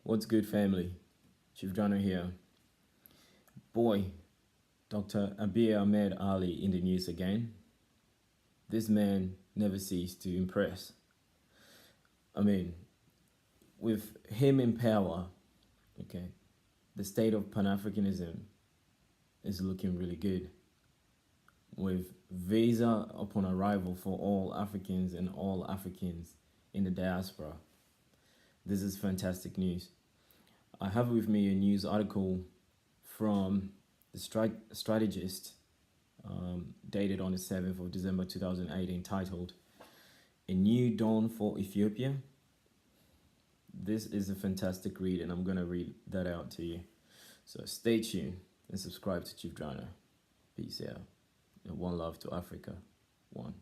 What's good, family? Chief Jono here. Boy, Dr. Abiy Ahmed Ali in the news again. This man never ceased to impress. I mean, with him in power, okay, the state of Pan-Africanism is looking really good. With visa upon arrival for all Africans and all Africans in the diaspora. This is fantastic news. I have with me a news article from the strategist dated on the 7th of December 2018 titled A New Dawn for Ethiopia. This is a fantastic read and I'm going to read that out to you. So stay tuned and subscribe to Chief Jono. Peace out. And one love to Africa. One.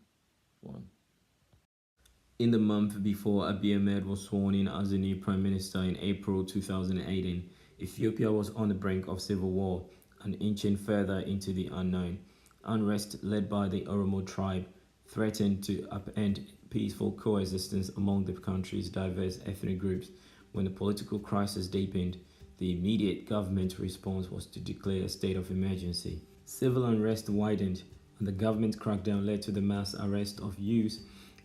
In the month before Abiy Ahmed was sworn in as the new Prime Minister in April 2018, Ethiopia was on the brink of civil war and inching further into the unknown. Unrest led by the Oromo tribe threatened to upend peaceful coexistence among the country's diverse ethnic groups. When the political crisis deepened, the immediate government response was to declare a state of emergency. Civil unrest widened, and the government crackdown led to the mass arrest of youths,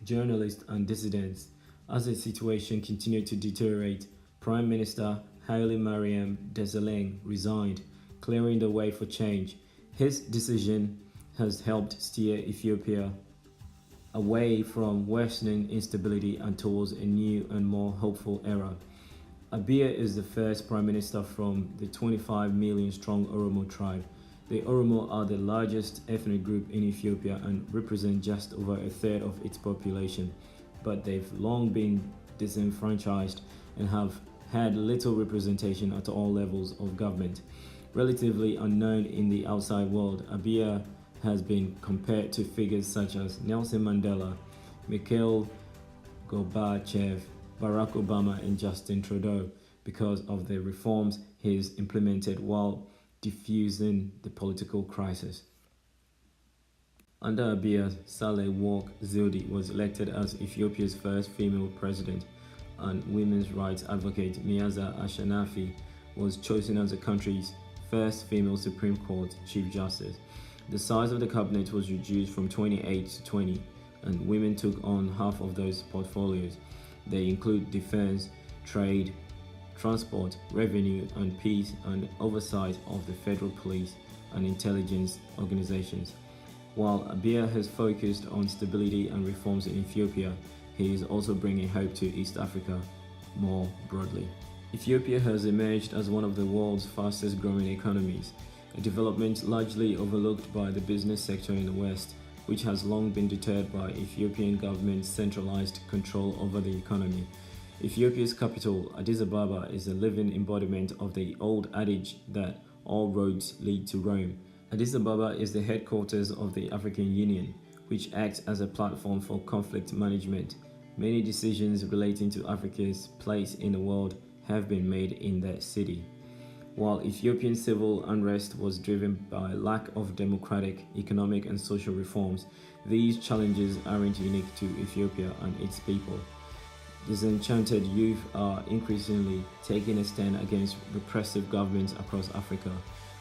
journalists and dissidents. As the situation continued to deteriorate, Prime Minister Haile Mariam Desalegn resigned, clearing the way for change. His decision has helped steer Ethiopia away from worsening instability and towards a new and more hopeful era. Abiy is the first prime minister from the 25 million strong Oromo tribe. The Oromo are the largest ethnic group in Ethiopia and represent just over a third of its population, but they've long been disenfranchised and have had little representation at all levels of government. Relatively unknown in the outside world, Abiy has been compared to figures such as Nelson Mandela, Mikhail Gorbachev, Barack Obama and Justin Trudeau because of the reforms he's implemented while diffusing the political crisis. Under Abiy, Saleh Work Zewde was elected as Ethiopia's first female president, and women's rights advocate Miaza Ashanafi was chosen as the country's first female Supreme Court Chief Justice. The size of the cabinet was reduced from 28 to 20, and women took on half of those portfolios. They include defense, trade, transport, revenue and peace, and oversight of the federal police and intelligence organizations. While Abiy has focused on stability and reforms in Ethiopia, he is also bringing hope to East Africa more broadly. Ethiopia has emerged as one of the world's fastest growing economies, a development largely overlooked by the business sector in the West, which has long been deterred by Ethiopian government's centralized control over the economy. Ethiopia's capital, Addis Ababa, is a living embodiment of the old adage that all roads lead to Rome. Addis Ababa is the headquarters of the African Union, which acts as a platform for conflict management. Many decisions relating to Africa's place in the world have been made in that city. While Ethiopian civil unrest was driven by lack of democratic, economic and social reforms, these challenges aren't unique to Ethiopia and its people. Disenchanted youth are increasingly taking a stand against repressive governments across Africa.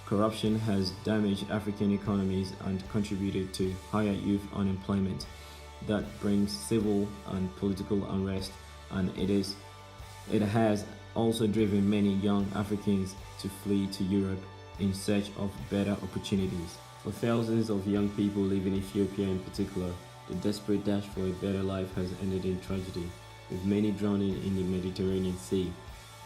Corruption has damaged African economies and contributed to higher youth unemployment. That brings civil and political unrest, and it has also driven many young Africans to flee to Europe in search of better opportunities. For thousands of young people living in Ethiopia in particular, the desperate dash for a better life has ended in tragedy, with many drowning in the Mediterranean Sea.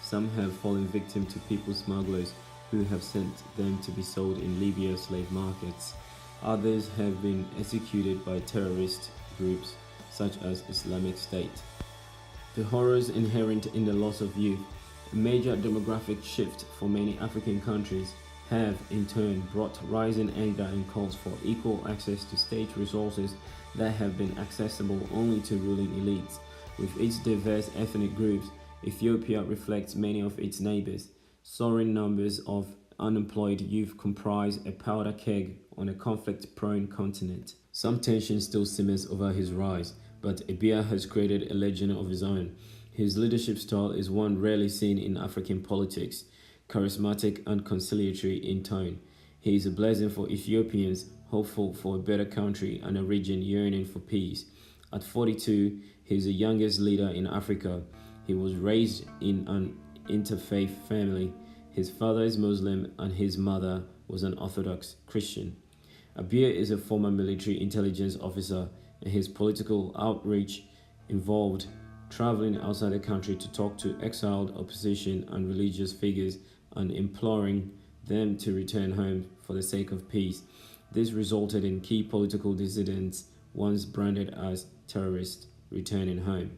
Some have fallen victim to people smugglers who have sent them to be sold in Libya's slave markets. Others have been executed by terrorist groups such as Islamic State. The horrors inherent in the loss of youth, a major demographic shift for many African countries, have in turn brought rising anger and calls for equal access to state resources that have been accessible only to ruling elites. With its diverse ethnic groups, Ethiopia reflects many of its neighbors. Soaring numbers of unemployed youth comprise a powder keg on a conflict-prone continent. Some tension still simmers over his rise, but Abiy has created a legend of his own. His leadership style is one rarely seen in African politics, charismatic and conciliatory in tone. He is a blessing for Ethiopians, hopeful for a better country and a region yearning for peace. At 42, he is the youngest leader in Africa. He was raised in an interfaith family. His father is Muslim and his mother was an Orthodox Christian. Abiy is a former military intelligence officer, and his political outreach involved traveling outside the country to talk to exiled opposition and religious figures and imploring them to return home for the sake of peace. This resulted in key political dissidents, once branded as terrorists, returning home.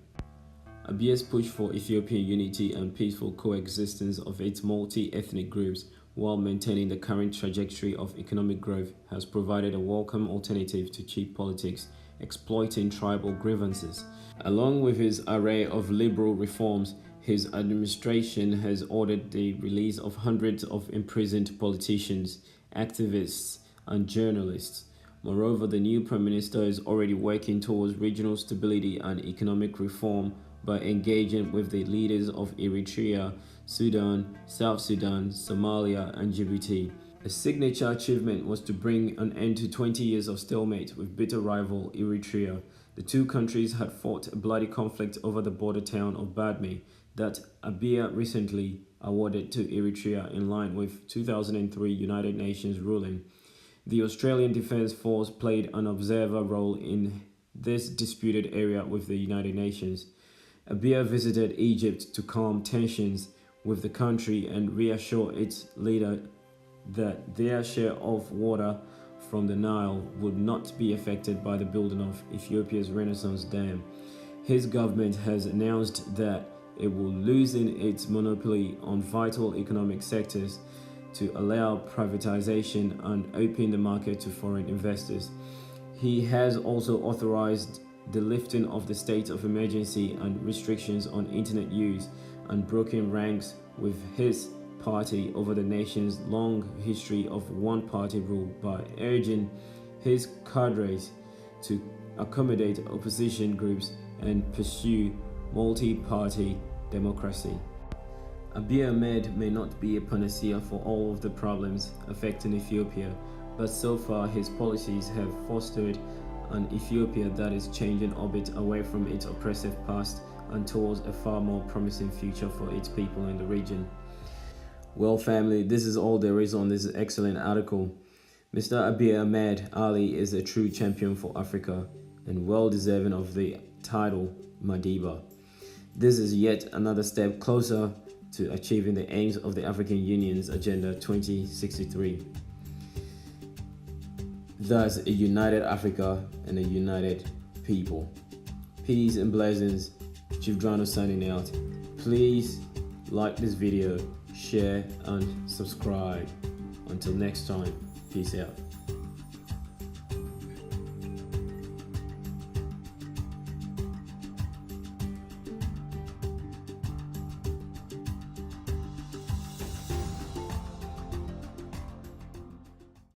Abiy's push for Ethiopian unity and peaceful coexistence of its multi-ethnic groups while maintaining the current trajectory of economic growth has provided a welcome alternative to cheap politics exploiting tribal grievances. Along with his array of liberal reforms, his administration has ordered the release of hundreds of imprisoned politicians, activists, and journalists. Moreover, the new Prime Minister is already working towards regional stability and economic reform by engaging with the leaders of Eritrea, Sudan, South Sudan, Somalia, and Djibouti. A signature achievement was to bring an end to 20 years of stalemate with bitter rival Eritrea. The two countries had fought a bloody conflict over the border town of Badme that Abiy recently awarded to Eritrea in line with 2003 United Nations ruling. The Australian Defence Force played an observer role in this disputed area with the United Nations. Abiy visited Egypt to calm tensions with the country and reassure its leader that their share of water from the Nile would not be affected by the building of Ethiopia's Renaissance Dam. His government has announced that it will loosen its monopoly on vital economic sectors to allow privatization and open the market to foreign investors. He has also authorized the lifting of the state of emergency and restrictions on internet use and broken ranks with his party over the nation's long history of one-party rule by urging his cadres to accommodate opposition groups and pursue multi-party democracy. Abiy Ahmed may not be a panacea for all of the problems affecting Ethiopia, but so far his policies have fostered an Ethiopia that is changing orbit away from its oppressive past and towards a far more promising future for its people in the region. Well, family, this is all there is on this excellent article. Mr. Abiy Ahmed Ali is a true champion for Africa and well deserving of the title Madiba. This is yet another step closer to achieving the aims of the African Union's Agenda 2063. Thus, a united Africa and a united people. Peace and blessings. Chief Drano signing out. Please like this video, share and subscribe. Until next time, peace out.